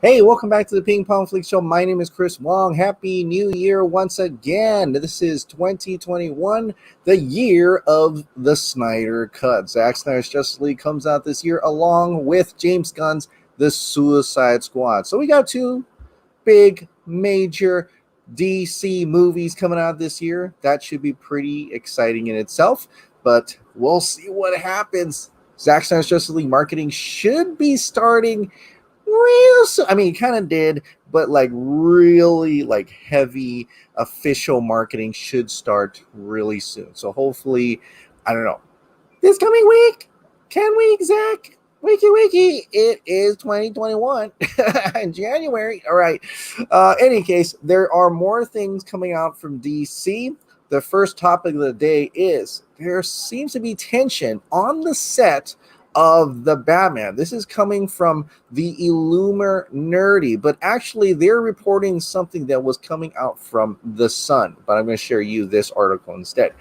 Hey, welcome back to the Ping Pong Flix Show. My name is Chris Wong. Happy New Year once again. This is 2021, the year of the Snyder Cut. Zack Snyder's Justice League comes out this year along with James Gunn's The Suicide Squad. So we got two big, major DC movies coming out this year. That should be pretty exciting in itself, but we'll see what happens. Zack Snyder's Justice League marketing should be starting real soon. I mean, it kind of did, but like really like heavy official marketing should start really soon. So hopefully, I don't know, this coming week, 10 weeks, Zach. Wiki, it is 2021 in January. All right. Any case, there are more things coming out from DC. The first topic of the day is there seems to be tension on the set of the Batman. This is coming from the Illumer Nerdy, but actually they're reporting something that was coming out from The Sun, but I'm going to share you this article instead.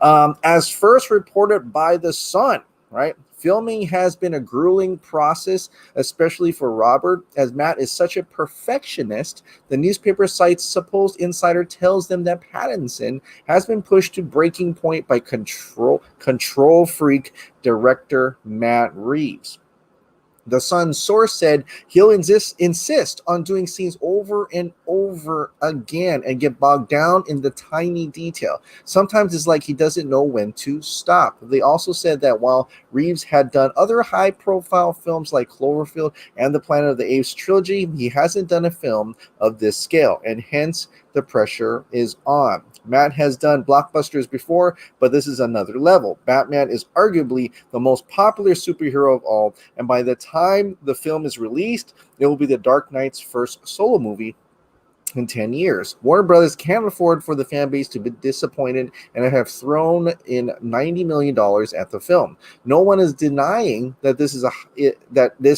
As first reported by The Sun, right? Filming has been a grueling process, especially for Robert, as Matt is such a perfectionist. The newspaper site's supposed insider tells them that Pattinson has been pushed to breaking point by control freak director Matt Reeves. The Sun's source said he'll insist on doing scenes over and over again and get bogged down in the tiny detail. Sometimes it's like he doesn't know when to stop. They also said that while Reeves had done other high-profile films like Cloverfield and the Planet of the Apes trilogy, he hasn't done a film of this scale, and hence the pressure is on. Matt has done blockbusters before, but this is another level. Batman is arguably the most popular superhero of all, and by the time the film is released, it will be the Dark Knight's first solo movie in 10 years. Warner Brothers can't afford for the fan base to be disappointed and have thrown in $90 million at the film. No one is denying that this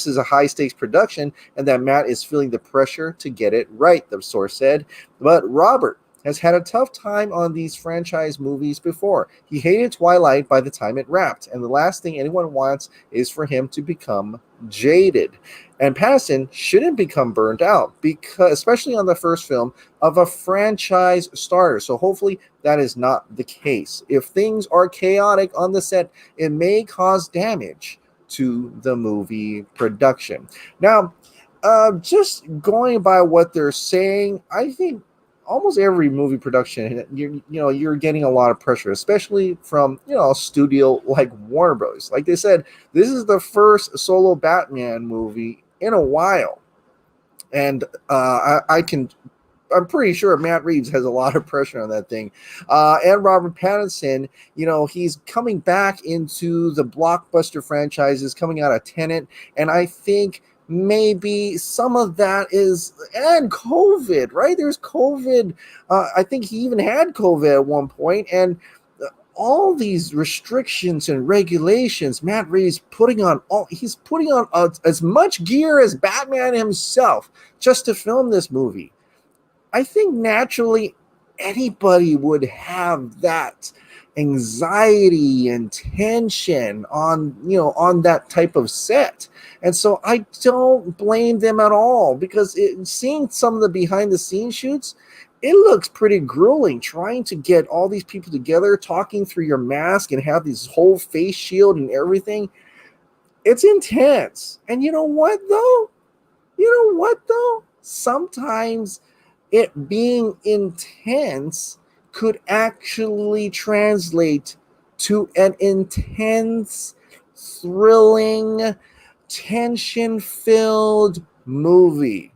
is a high-stakes production and that Matt is feeling the pressure to get it right, the source said. But Robert has had a tough time on these franchise movies before. He hated Twilight by the time it wrapped, and the last thing anyone wants is for him to become jaded. And Pattinson shouldn't become burned out, because especially on the first film of a franchise starter. So hopefully that is not the case. If things are chaotic on the set, it may cause damage to the movie production. Now, just going by what they're saying, I think almost every movie production, you're getting a lot of pressure, especially from a studio like Warner Bros. Like they said, this is the first solo Batman movie in a while, and I'm pretty sure Matt Reeves has a lot of pressure on that thing. And Robert Pattinson, he's coming back into the blockbuster franchises, coming out of Tenet, and I think maybe some of that is, and COVID, right? There's COVID. I think he even had COVID at one point, and all these restrictions and regulations, Matt Reeves he's putting on as much gear as Batman himself just to film this movie. I think naturally anybody would have that anxiety and tension on that type of set. And so I don't blame them at all, because seeing some of the behind the scenes shoots, it looks pretty grueling trying to get all these people together, talking through your mask and have this whole face shield and everything. It's intense. And you know what though? Sometimes it being intense could actually translate to an intense, thrilling, tension-filled movie.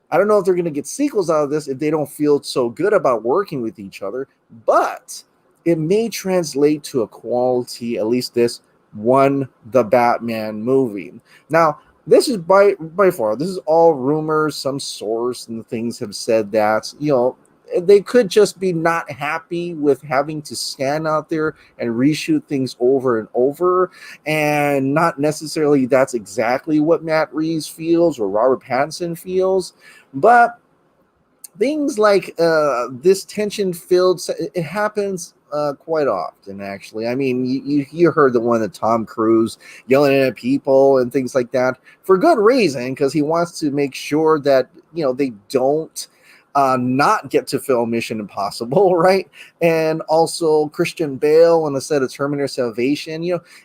I don't know if they're going to get sequels out of this if they don't feel so good about working with each other, but it may translate to a quality, at least this one, the Batman movie. Now, this is by far, this is all rumors. Some source and things have said that, they could just be not happy with having to stand out there and reshoot things over and over, and not necessarily that's exactly what Matt Reeves feels or Robert Pattinson feels. But things like this tension-filled, it happens quite often, actually. I mean, you heard the one that Tom Cruise yelling at people and things like that for good reason, because he wants to make sure that, they don't not get to film Mission Impossible, right? And also Christian Bale on the set of Terminator Salvation.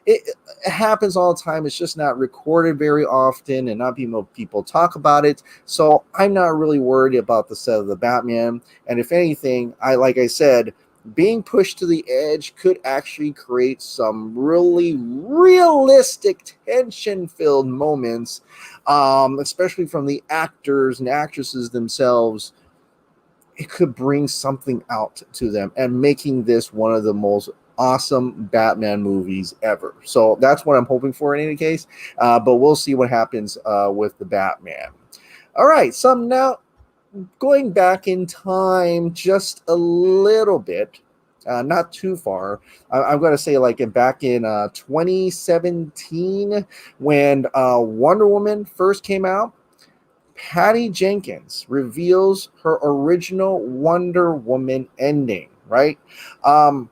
It happens all the time. It's just not recorded very often, and not people talk about it. So I'm not really worried about the set of the Batman. And if anything, like I said, being pushed to the edge could actually create some really realistic tension-filled moments, especially from the actors and actresses themselves. It could bring something out to them and making this one of the most awesome Batman movies ever. So that's what I'm hoping for in any case. But we'll see what happens with the Batman. All right. So now going back in time just a little bit, not too far. I'm going to say back in 2017 when Wonder Woman first came out. Patty Jenkins reveals her original Wonder Woman ending, right? And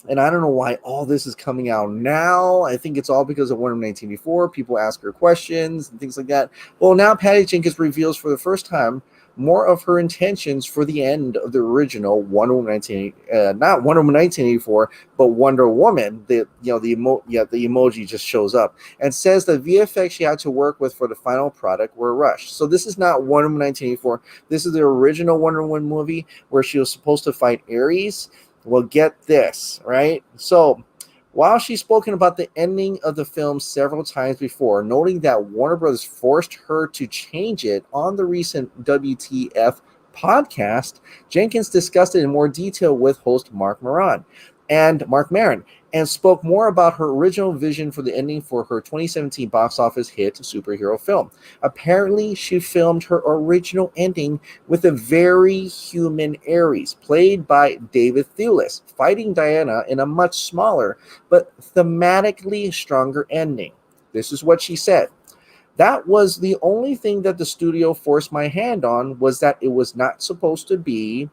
I don't know why all this is coming out now. I think it's all because of Wonder Woman 1984. People ask her questions and things like that. Well, now Patty Jenkins reveals for the first time more of her intentions for the end of the original Wonder Woman not Wonder Woman 1984, but Wonder Woman. The emoji just shows up and says the VFX she had to work with for the final product were rushed. So this is not Wonder Woman 1984. This is the original Wonder Woman movie where she was supposed to fight Ares. Well, get this, right? So while she's spoken about the ending of the film several times before, noting that Warner Brothers forced her to change it on the recent WTF podcast, Jenkins discussed it in more detail with host Mark Maron and spoke more about her original vision for the ending for her 2017 box office hit superhero film. Apparently, she filmed her original ending with a very human Ares, played by David Thewlis, fighting Diana in a much smaller but thematically stronger ending. This is what she said. That was the only thing that the studio forced my hand on, was that it was not supposed to be.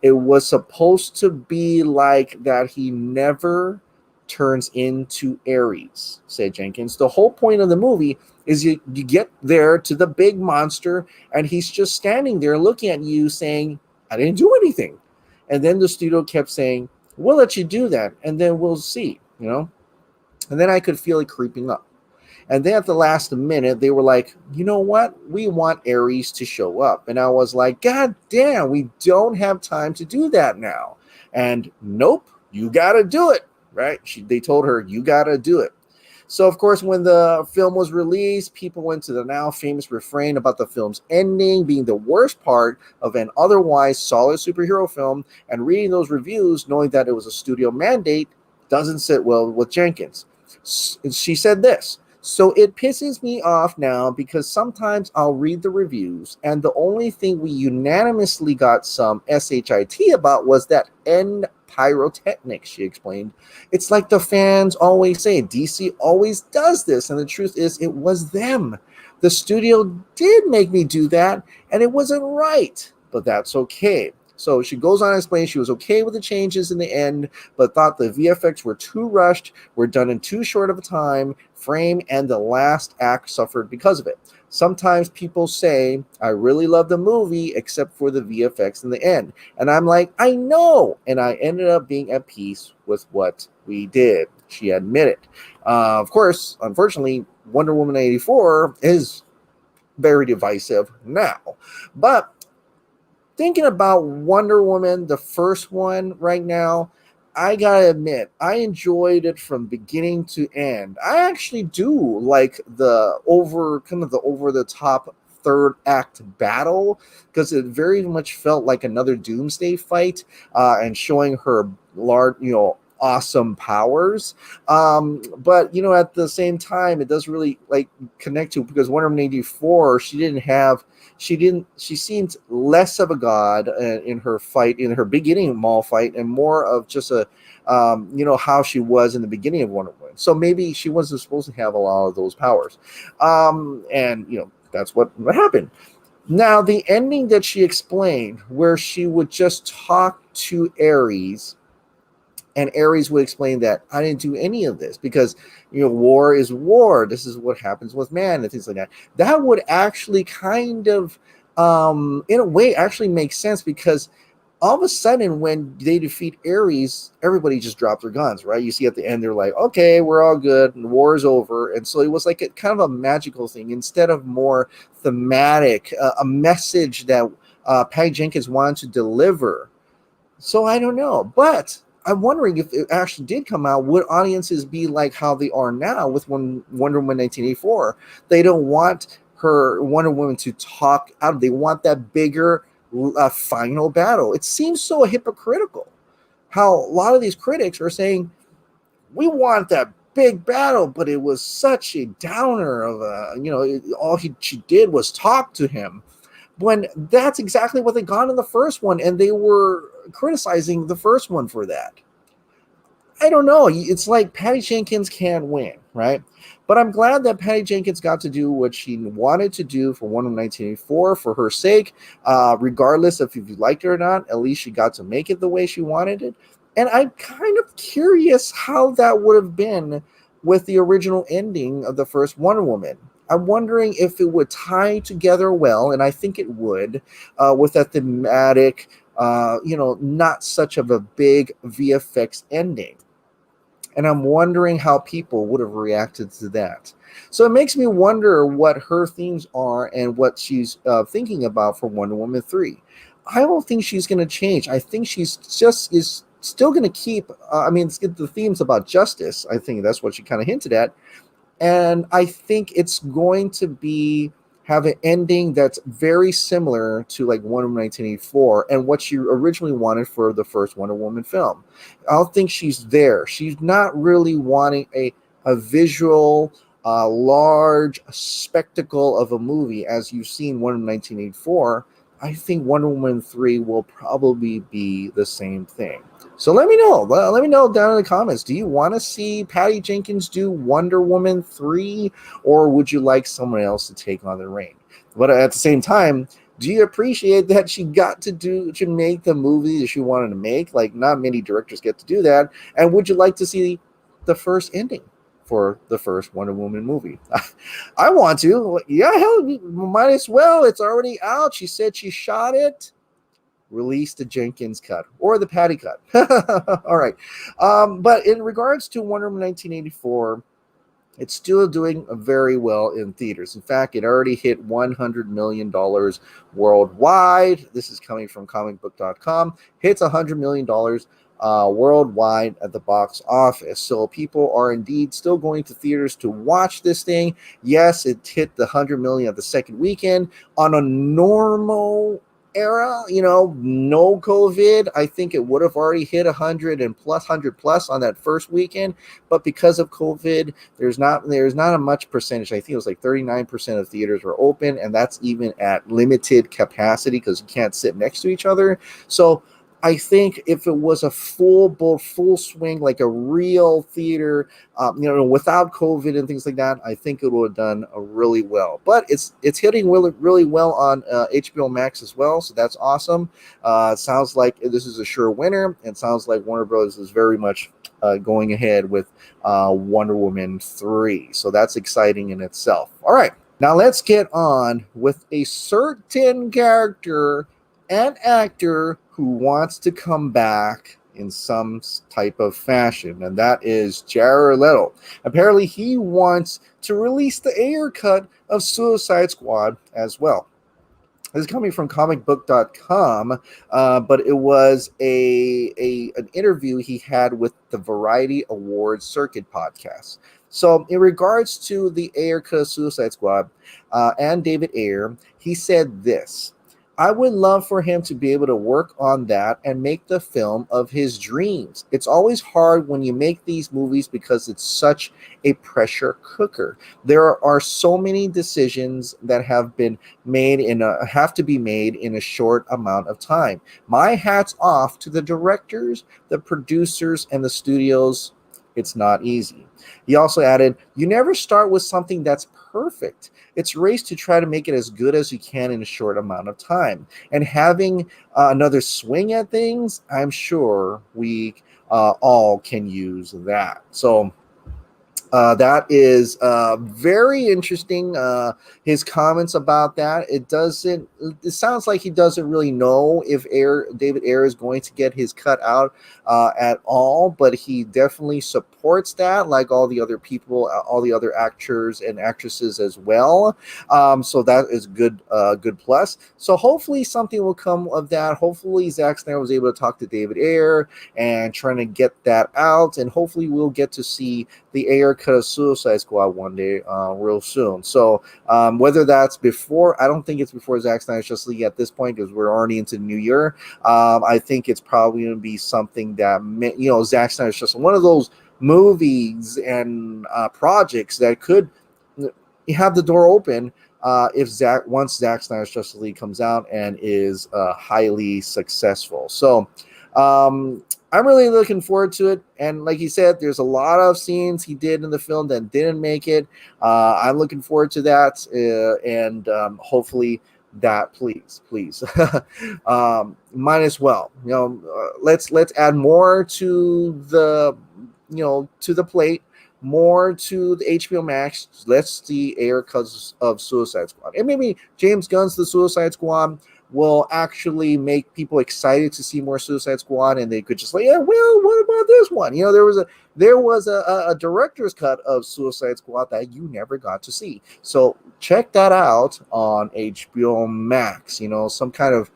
It was supposed to be like that he never turns into Ares, said Jenkins. The whole point of the movie is you get there to the big monster, and he's just standing there looking at you saying, I didn't do anything. And then the studio kept saying, we'll let you do that, and then we'll see, And then I could feel it creeping up. And then at the last minute, they were like, you know what? We want Ares to show up. And I was like, God damn, we don't have time to do that now. And nope, you got to do it, right? They told her, you got to do it. So, of course, when the film was released, people went to the now famous refrain about the film's ending being the worst part of an otherwise solid superhero film. And reading those reviews, knowing that it was a studio mandate, doesn't sit well with Jenkins. She said this. So it pisses me off now because sometimes I'll read the reviews and the only thing we unanimously got some SHIT about was that end pyrotechnics, she explained. It's like the fans always say, DC always does this, and the truth is it was them. The studio did make me do that, and it wasn't right, but that's okay. So she goes on to explain she was okay with the changes in the end, but thought the VFX were too rushed, were done in too short of a time frame, and the last act suffered because of it. Sometimes people say, I really love the movie except for the VFX in the end. And I'm like, I know. And I ended up being at peace with what we did, she admitted. Of course, unfortunately, Wonder Woman 84 is very divisive now. But thinking about Wonder Woman, the first one right now, I gotta admit, I enjoyed it from beginning to end. I actually do like the over the top third act battle, because it very much felt like another Doomsday fight, and showing her large, awesome powers. But at the same time, it does really connect to, because Wonder Woman 84, she seemed less of a god in her fight, in her beginning mall fight, and more of just a how she was in the beginning of Wonder Woman. So maybe she wasn't supposed to have a lot of those powers, and that's what happened. Now, the ending that she explained, where she would just talk to Ares, And Ares would explain that I didn't do any of this because, war is war. This is what happens with man and things like that. That would actually kind of, in a way, actually make sense because all of a sudden when they defeat Ares, everybody just dropped their guns, right? You see at the end, they're like, okay, we're all good. And the war is over. And so it was like a kind of a magical thing instead of more thematic, a message that Patty Jenkins wanted to deliver. So I don't know. But I'm wondering if it actually did come out, would audiences be like how they are now with Wonder Woman 1984? They don't want her Wonder Woman to talk out. They want that bigger final battle. It seems so hypocritical how a lot of these critics are saying we want that big battle, but it was such a downer of all she did was talk to him, when that's exactly what they got in the first one, and they were criticizing the first one for that. I don't know. It's like Patty Jenkins can't win, right? But I'm glad that Patty Jenkins got to do what she wanted to do for Wonder Woman 1984 for her sake, regardless of if you liked it or not. At least she got to make it the way she wanted it. And I'm kind of curious how that would have been with the original ending of the first Wonder Woman. I'm wondering if it would tie together well, and I think it would, with that thematic, not such of a big VFX ending. And I'm wondering how people would have reacted to that. So it makes me wonder what her themes are and what she's thinking about for Wonder Woman 3. I don't think she's going to change. I think she's is still going to keep, the themes about justice. I think that's what she kind of hinted at. And I think it's going to have an ending that's very similar to like Wonder Woman 1984 and what she originally wanted for the first Wonder Woman film. I don't think she's there. She's not really wanting a visual, large spectacle of a movie as you've seen Wonder Woman 1984. I think Wonder Woman 3 will probably be the same thing. So let me know. Let me know down in the comments. Do you want to see Patty Jenkins do Wonder Woman 3, or would you like someone else to take on the reign? But at the same time, do you appreciate that she got to make the movie that she wanted to make? Like, not many directors get to do that. And would you like to see the first ending for the first Wonder Woman movie? I want to. Yeah, hell, might as well. It's already out. She said she shot it. Release the Jenkins cut or the Patty cut. All right. But in regards to Wonder Woman 1984, it's still doing very well in theaters. In fact, it already hit $100 million worldwide. This is coming from comicbook.com. Hits $100 million worldwide at the box office. So people are indeed still going to theaters to watch this thing. Yes, it hit the 100 million at the second weekend. On a normal era, no COVID, I think it would have already hit 100 plus on that first weekend. But because of COVID, there's not a much percentage. I think it was like 39% of theaters were open, and that's even at limited capacity because you can't sit next to each other. So I think if it was a full swing, like a real theater, without COVID and things like that, I think it would have done really well. But it's hitting really well on HBO Max as well, so that's awesome. It sounds like this is a sure winner. It sounds like Warner Bros. Is very much going ahead with Wonder Woman 3, so that's exciting in itself. All right, now let's get on with a certain character and actor who wants to come back in some type of fashion, and that is Jared Leto. Apparently, he wants to release the Ayer cut of Suicide Squad as well. This is coming from comicbook.com, but it was an interview he had with the Variety Awards Circuit podcast. So in regards to the Ayer cut of Suicide Squad and David Ayer, he said this: I would love for him to be able to work on that and make the film of his dreams. It's always hard when you make these movies because it's such a pressure cooker. There are so many decisions that have to be made in a short amount of time. My hat's off to the directors, the producers, and the studios. It's not easy. He also added, you never start with something that's perfect. It's a race to try to make it as good as you can in a short amount of time. And having another swing at things, I'm sure we all can use that. So that is very interesting. His comments about that. It doesn't. It sounds like he doesn't really know if David Ayer is going to get his cut out at all, but he definitely supports that, like all the other people, all the other actors and actresses as well. So that is good. Good plus. So hopefully something will come of that. Hopefully Zack Snyder was able to talk to David Ayer and trying to get that out, and hopefully we'll get to see the Ayer cut of Suicide Squad one day, real soon. So whether that's before, I don't think it's before Zack Snyder's Justice League at this point because we're already into the new year. I think it's probably going to be something that Zack Snyder's just one of those movies and projects that could have the door open if once Zack Snyder's Justice League comes out and is highly successful. So I'm really looking forward to it. And like he said, there's a lot of scenes he did in the film that didn't make it. I'm looking forward to that. And hopefully that, please, might as well, let's add more to the, to the plate, more to the HBO Max. Let's see Ayer cuts of Suicide Squad. And maybe James Gunn's The Suicide Squad will actually make people excited to see more Suicide Squad, and they could just like, yeah, well, what about this one? There was a director's cut of Suicide Squad that you never got to see. So check that out on HBO Max. Some kind of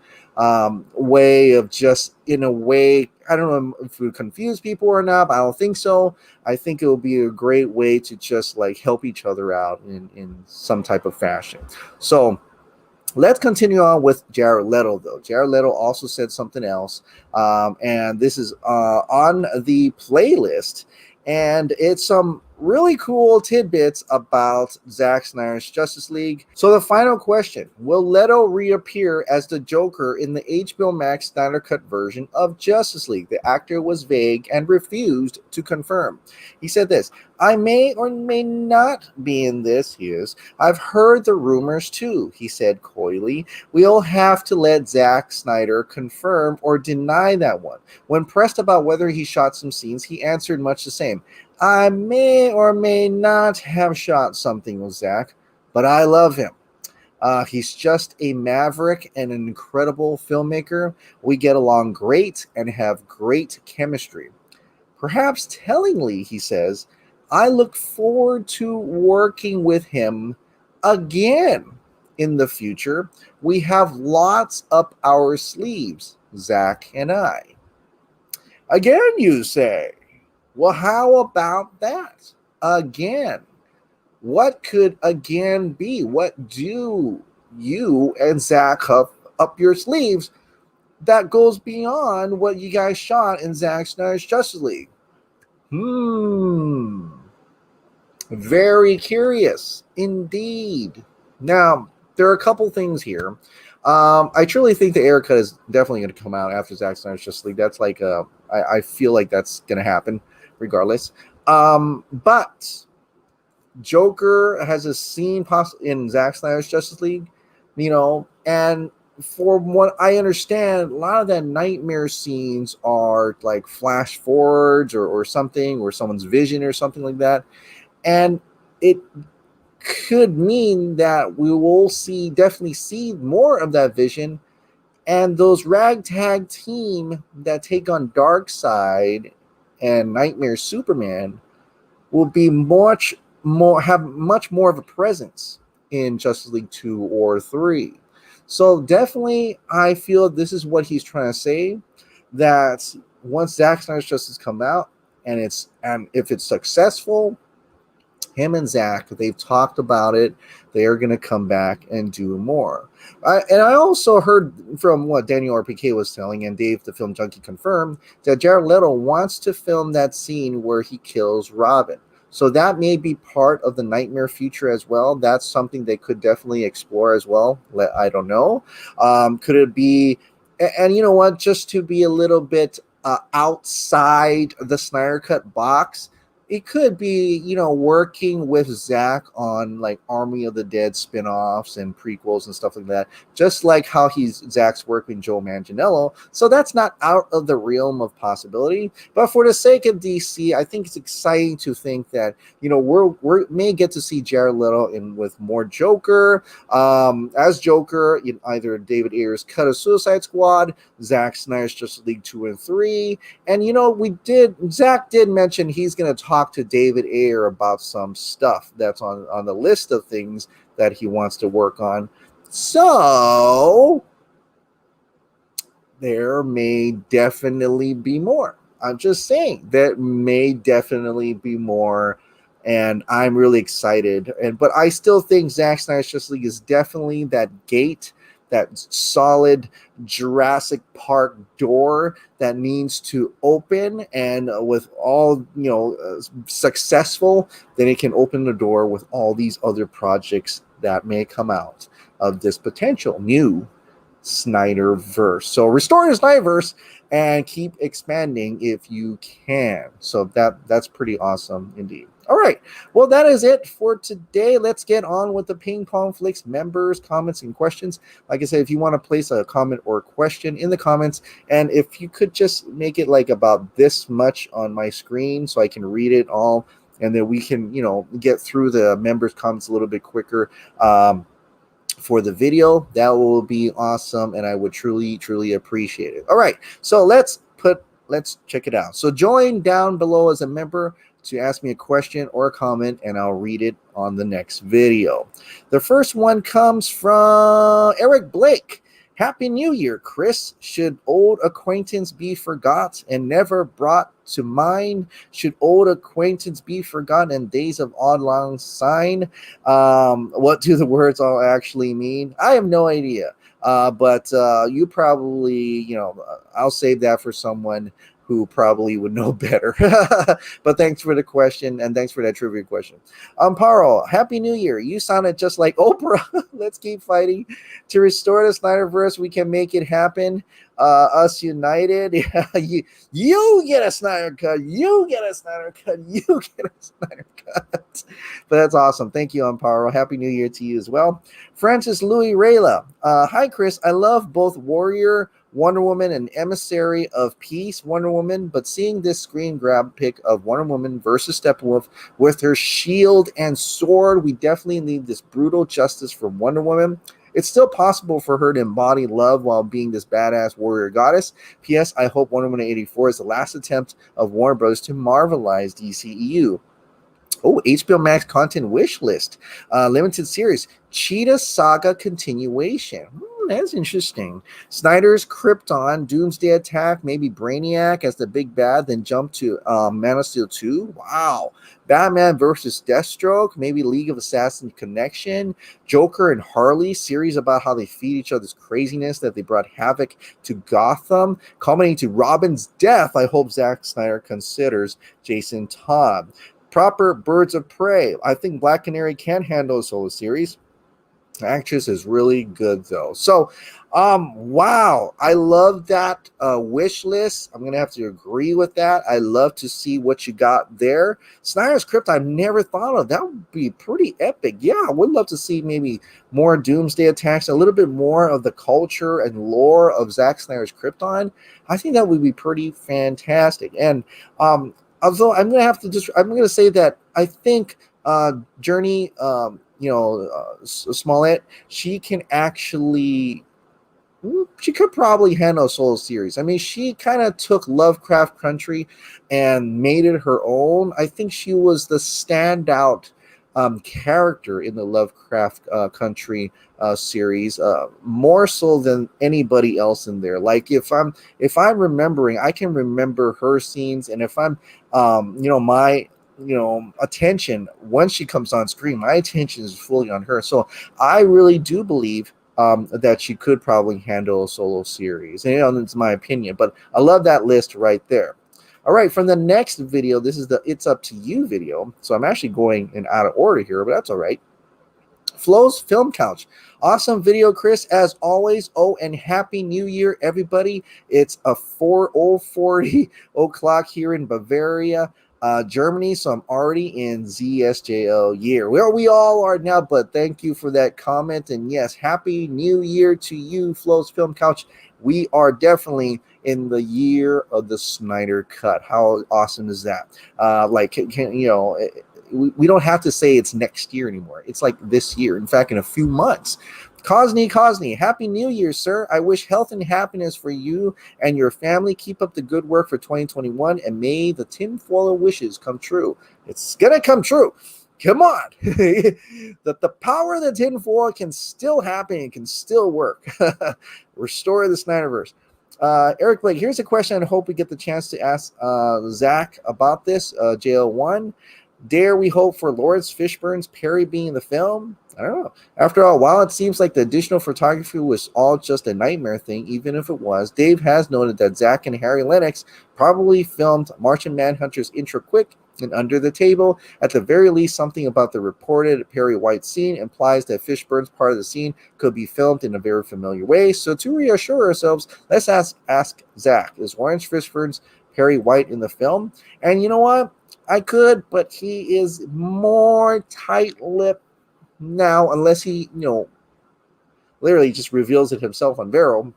way of just, in a way, I don't know if we confuse people or not, but I don't think so. I think it will be a great way to just like help each other out in some type of fashion. So let's continue on with Jared Leto, though. Jared Leto also said something else, and this is on the playlist, and it's some really cool tidbits about Zack Snyder's Justice League. So the final question, will Leto reappear as the Joker in the HBO Max Snyder Cut version of Justice League? The actor was vague and refused to confirm. He said this, I may or may not be in this, I've heard the rumors too, he said coyly. We'll have to let Zack Snyder confirm or deny that one. When pressed about whether he shot some scenes, he answered much the same. I may or may not have shot something with Zack, but I love him. He's just a maverick and an incredible filmmaker. We get along great and have great chemistry. Perhaps tellingly, he says, I look forward to working with him again in the future. We have lots up our sleeves, Zack and I. Again, you say? Well, how about that? Again. What could again be? What do you and Zack have up your sleeves that goes beyond what you guys shot in Zack Snyder's Justice League? Very curious indeed. Now, there are a couple things here. I truly think the Ayer cut is definitely going to come out after Zack Snyder's Justice League. That's like I feel like that's going to happen regardless. But Joker has a scene in Zack Snyder's Justice League, and from what I understand, a lot of that nightmare scenes are like flash forwards or something, or someone's vision or something like that. And it could mean that we will definitely see more of that vision, and those ragtag team that take on Darkseid and Nightmare Superman will be have much more of a presence in Justice League 2 or 3. So definitely I feel this is what he's trying to say, that once Zack Snyder's Justice come out and if it's successful, him and Zack, they've talked about it. They are going to come back and do more. And I also heard from what Daniel RPK was telling, and Dave the Film Junkie confirmed, that Jared Leto wants to film that scene where he kills Robin. So that may be part of the nightmare future as well. That's something they could definitely explore as well. I don't know. Could it be, and you know what, just to be a little bit outside the Snyder Cut box, it could be, working with Zach on like Army of the Dead spin-offs and prequels and stuff like that, just like how Zach's working Joe Manganiello. So that's not out of the realm of possibility. But for the sake of DC, I think it's exciting to think that, we may get to see Jared Leto with more Joker, as Joker in either David Ayer's cut of Suicide Squad, Zack Snyder's Justice League 2 and 3. And Zach did mention he's going to talk to David Ayer about some stuff that's on the list of things that he wants to work on. So there may definitely be more. I'm just saying there may definitely be more, and I'm really excited. But I still think Zack Snyder's Justice League is definitely that gate, that solid Jurassic Park door that needs to open, and with all successful, then it can open the door with all these other projects that may come out of this potential new Snyderverse. So restore the Snyderverse and keep expanding if you can. So that's pretty awesome indeed. All right. Well, that is it for today. Let's get on with the Ping Pong Flix members' comments and questions. Like I said, if you want to place a comment or question in the comments, and if you could just make it like about this much on my screen so I can read it all, and then we can, get through the members' comments a little bit quicker. For the video, that will be awesome, and I would truly appreciate it. All right, so let's check it out. So join down below as a member to ask me a question or a comment, and I'll read it on the next video. The first one comes from Eric Blake. Happy New Year, Chris. Should old acquaintance be forgot and never brought to mind? Should old acquaintance be forgotten and days of odd long sign? What do the words all actually mean? I have no idea. But you probably, I'll save that for someone who probably would know better. But thanks for the question, and thanks for that trivia question. Paro, Happy New Year. You sounded just like Oprah. Let's keep fighting to restore the Snyderverse. We can make it happen. Us united. You get a Snyder cut. You get a Snyder cut. You get a Snyder cut. But that's awesome. Thank you, Amparo. Happy New Year to you as well. Francis Louis Rayla. Hi, Chris. I love both Warrior Wonder Woman and Emissary of Peace Wonder Woman, but seeing this screen grab pic of Wonder Woman versus Steppenwolf with her shield and sword, we definitely need this brutal justice from Wonder Woman. It's still possible for her to embody love while being this badass warrior goddess. P.S. I hope Wonder Woman 84 is the last attempt of Warner Bros. To Marvelize DCEU. Oh, HBO Max content wish list. Limited series. Cheetah Saga continuation. That's interesting. Snyder's Krypton, Doomsday Attack, maybe Brainiac as the big bad, then jump to Man of Steel 2. Wow. Batman versus Deathstroke, maybe League of Assassins Connection, Joker and Harley, series about how they feed each other's craziness, that they brought havoc to Gotham, culminating to Robin's death. I hope Zack Snyder considers Jason Todd. Proper Birds of Prey. I think Black Canary can handle a solo series. The actress is really good though. So wow, I love that wish list. I'm gonna have to agree with that. I love to see what you got there. Snyder's Crypt I've never thought of. That would be pretty epic. Yeah, I would love to see maybe more Doomsday Attacks, a little bit more of the culture and lore of Zack Snyder's Krypton. I think that would be pretty fantastic. And although I'm gonna say that I think Journey Smollett, she can actually, she could probably handle a solo series. I mean, she kind of took Lovecraft Country and made it her own. I think she was the standout character in the Lovecraft Country series, more so than anybody else in there. Like if I'm remembering, I can remember her scenes, and if I'm my attention, once she comes on screen, my attention is fully on her. So I really do believe that she could probably handle a solo series. And it's my opinion, but I love that list right there. All right, from the next video, this is the It's Up to You video. So I'm actually going in out of order here, but that's all right. Flo's Film Couch. Awesome video, Chris, as always. Oh, and Happy New Year, everybody. It's a 4:40 o'clock here in Bavaria. Germany, so I'm already in ZSJO year. Well, we all are now, but thank you for that comment. And yes, happy new year to you, Flo's Film Couch. We are definitely in the year of the Snyder Cut. How awesome is that? We don't have to say it's next year anymore. It's like this year. In fact, in a few months. Cosney, Happy New Year, sir. I wish health and happiness for you and your family. Keep up the good work for 2021, and may the tinfoil of wishes come true. It's going to come true. Come on. The power of the tinfoil can still happen. It can still work. Restore the Snyderverse. Eric Blake, here's a question I hope we get the chance to ask Zach about this. JL1. Dare we hope for Lawrence Fishburne's Perry being in the film? I don't know. After all, while it seems like the additional photography was all just a nightmare thing, even if it was, Dave has noted that Zach and Harry Lennox probably filmed Martian Manhunter's intro quick and under the table. At the very least, something about the reported Perry White scene implies that Fishburne's part of the scene could be filmed in a very familiar way. So to reassure ourselves, let's ask Zach, is Lawrence Fishburne's Perry White in the film? And you know what? I could, but he is more tight-lipped now, unless he, literally just reveals it himself on Vero.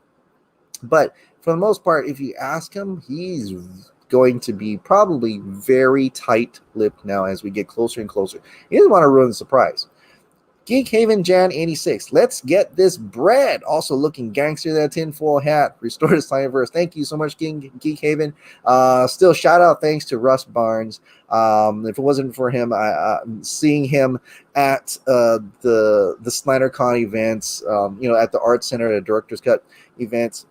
But for the most part, if you ask him, he's going to be probably very tight-lipped now as we get closer and closer. He doesn't want to ruin the surprise. Geek Haven Jan 86. Let's get this bread. Also looking gangster, that tinfoil hat. Restore the Snyderverse. Thank you so much, Geek Haven. Still shout out thanks to Russ Barnes. If it wasn't for him, seeing him at the SnyderCon events, at the Art Center, the Director's Cut events,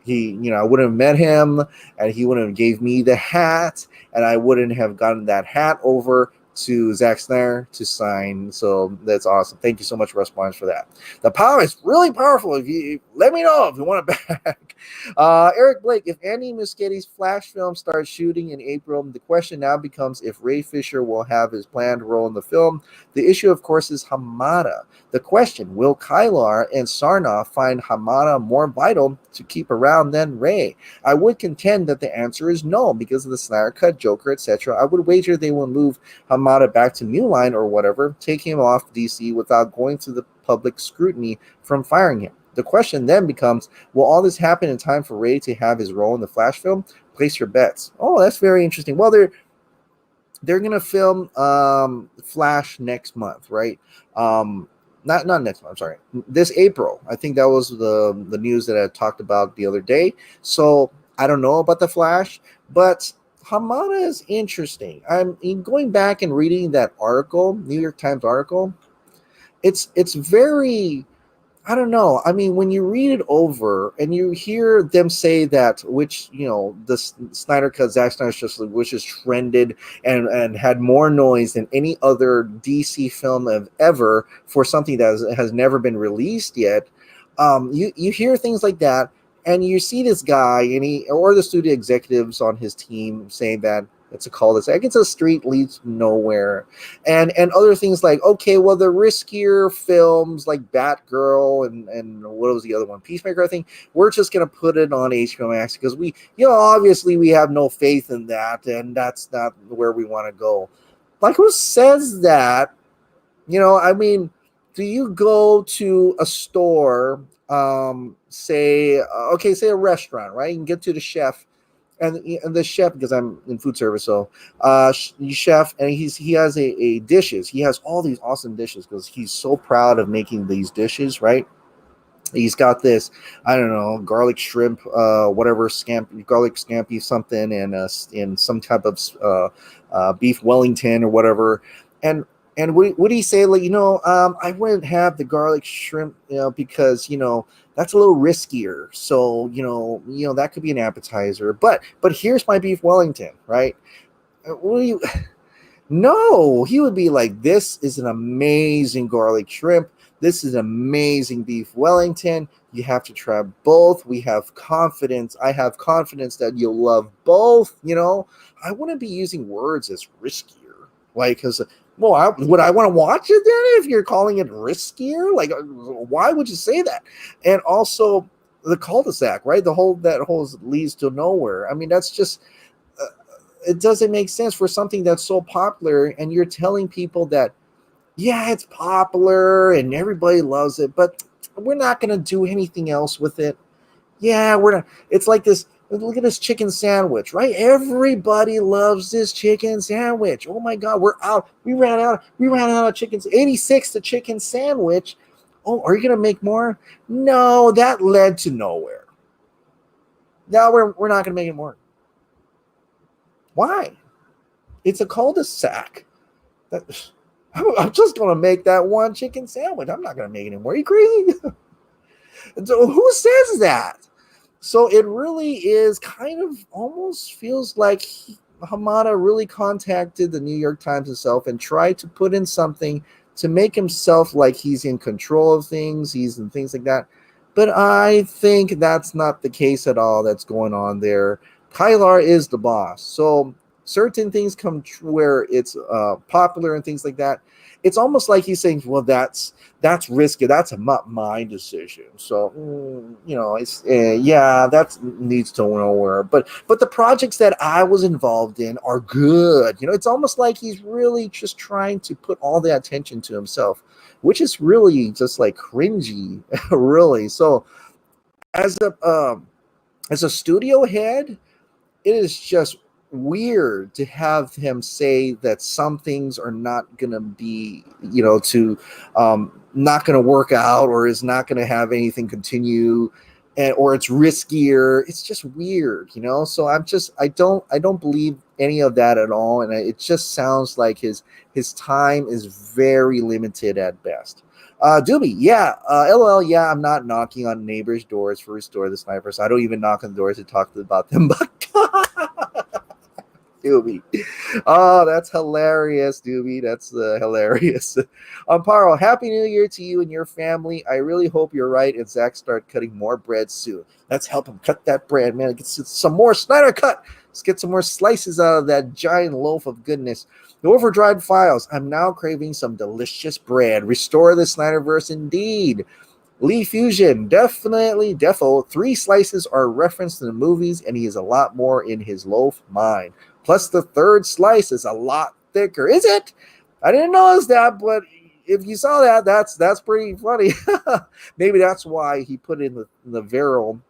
I wouldn't have met him, and he wouldn't have gave me the hat, and I wouldn't have gotten that hat over to Zack Snyder to sign. So that's awesome. Thank you so much, Russ Barnes, for that. The power is really powerful. If you let me know if you want it back. Eric Blake, if Andy Muschietti's Flash film starts shooting in April, the question now becomes if Ray Fisher will have his planned role in the film. The issue, of course, is Hamada. The question, will Kylar and Sarnoff find Hamada more vital to keep around than Ray? I would contend that the answer is no, because of the Snyder Cut, Joker, etc. I would wager they will move Hamada back to New Line or whatever, take him off DC without going through the public scrutiny from firing him. The question then becomes, will all this happen in time for Ray to have his role in the Flash film? Place your bets. Oh, that's very interesting. Well, they're going to film Flash next month, right? Not next month, I'm sorry. This April. I think that was the news that I talked about the other day. So I don't know about the Flash, but Hamada is interesting. I'm going back and reading that article, New York Times article. It's very, I don't know. I mean, when you read it over and you hear them say that, which, the Snyder Cut, Zack Snyder's Justice League, which has trended and had more noise than any other DC film ever for something that has never been released yet. You hear things like that, and you see this guy or the studio executives on his team saying that it's a cul-de-sac, it's a street leads nowhere, and other things like, okay, well, the riskier films like Batgirl and what was the other one, Peacemaker, I think, we're just gonna put it on HBO Max because we, obviously we have no faith in that, and that's not where we want to go. Like, who says that? I mean, do you go to a store, say a restaurant, right? You can get to the chef. And the chef, because I'm in food service, so chef, and he has a dishes. He has all these awesome dishes because he's so proud of making these dishes, right? He's got this, I don't know, garlic shrimp, whatever, garlic scampi something, and some type of beef Wellington or whatever. And would he say, like, I wouldn't have the garlic shrimp, because, that's a little riskier. So, that could be an appetizer. But here's my beef Wellington, right? No, he would be like, this is an amazing garlic shrimp. This is amazing beef Wellington. You have to try both. We have confidence. I have confidence that you'll love both. I wouldn't be using words as riskier, like, because, well, would I want to watch it then if you're calling it riskier? Like, why would you say that? And also the cul-de-sac, right? That whole leads to nowhere. I mean, that's just it doesn't make sense for something that's so popular, and you're telling people that, yeah, it's popular and everybody loves it, but we're not going to do anything else with it. Yeah, we're not. It's like this. Look at this chicken sandwich, right? Everybody loves this chicken sandwich. Oh my God, we're out. We ran out. We ran out of chickens. 86 the chicken sandwich. Oh, are you gonna make more? No, that led to nowhere. Now we're not gonna make it more. Why? It's a cul-de-sac. I'm just gonna make that one chicken sandwich. I'm not gonna make it anymore. Are you crazy? So who says that? So it really is kind of almost feels like Hamada really contacted the New York Times himself and tried to put in something to make himself like he's in control of things, he's in things like that. But I think that's not the case at all that's going on there. Kylar is the boss. So certain things come where it's popular and things like that. It's almost like he's saying, well, that's risky. That's not my decision. So, it's yeah, that needs to nowhere. But the projects that I was involved in are good. It's almost like he's really just trying to put all the attention to himself, which is really just like cringy, really. So, as a studio head, it is just weird to have him say that some things are not going to be, not going to work out, or is not going to have anything continue, or it's riskier. It's just weird, So I don't believe any of that at all, and it just sounds like his time is very limited at best. Doobie, yeah, LOL, yeah, I'm not knocking on neighbors' doors for Restore the Snyder'S. I don't even knock on the doors to talk about them, but Doobie. Oh, that's hilarious, Doobie. That's hilarious. Paro, Happy New Year to you and your family. I really hope you're right and Zach start cutting more bread soon. Let's help him cut that bread, man. Get some more Snyder cut. Let's get some more slices out of that giant loaf of goodness. The Overdrive Files. I'm now craving some delicious bread. Restore the Snyderverse indeed. Lee Fusion, definitely, defo. 3 slices are referenced in the movies, and he has a lot more in his loaf mind. Plus, the 3rd slice is a lot thicker. Is it? I didn't notice that, but if you saw that, that's pretty funny. Maybe that's why he put in the Vero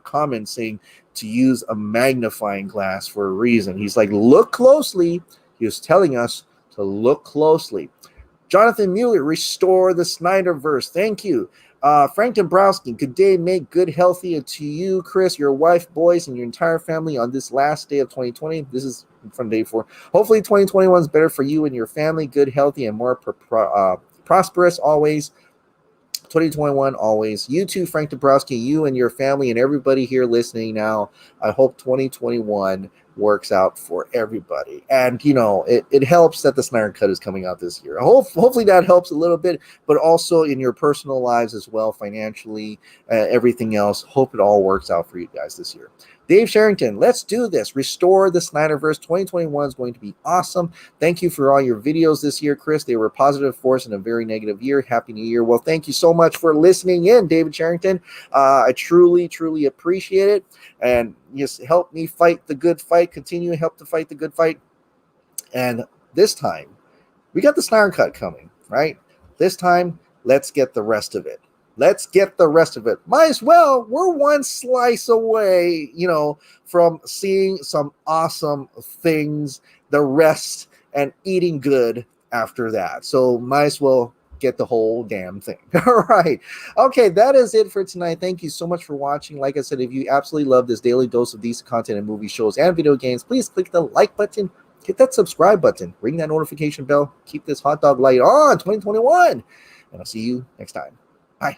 comment saying to use a magnifying glass for a reason. He's like, look closely. He was telling us to look closely. Jonathan Mueller, Restore the Snyderverse. Thank you. Frank Dombrowski, good day, make good, healthy to you, Chris, your wife, boys, and your entire family on this last day of 2020. This is from day 4. Hopefully 2021 is better for you and your family, good, healthy, and more prosperous always. 2021 always. You too, Frank Dombrowski, you and your family and everybody here listening now. I hope 2021 works out for everybody. And, it helps that the Snyder Cut is coming out this year. Hopefully that helps a little bit, but also in your personal lives as well, financially, everything else. Hope it all works out for you guys this year. Dave Sherrington, let's do this. Restore the Snyderverse. 2021 is going to be awesome. Thank you for all your videos this year, Chris. They were a positive force in a very negative year. Happy New Year. Well, thank you so much for listening in, David Sherrington. I truly, truly appreciate it. And just help me fight the good fight. Continue to help to fight the good fight. And this time, we got the Snyder Cut coming, right? This time, let's get the rest of it. Let's get the rest of it. Might as well. We're one slice away, from seeing some awesome things, the rest, and eating good after that. So might as well get the whole damn thing. All right. Okay, that is it for tonight. Thank you so much for watching. Like I said, if you absolutely love this daily dose of decent content and movie shows and video games, please click the like button, hit that subscribe button, ring that notification bell, keep this hot dog light on 2021. And I'll see you next time. Bye.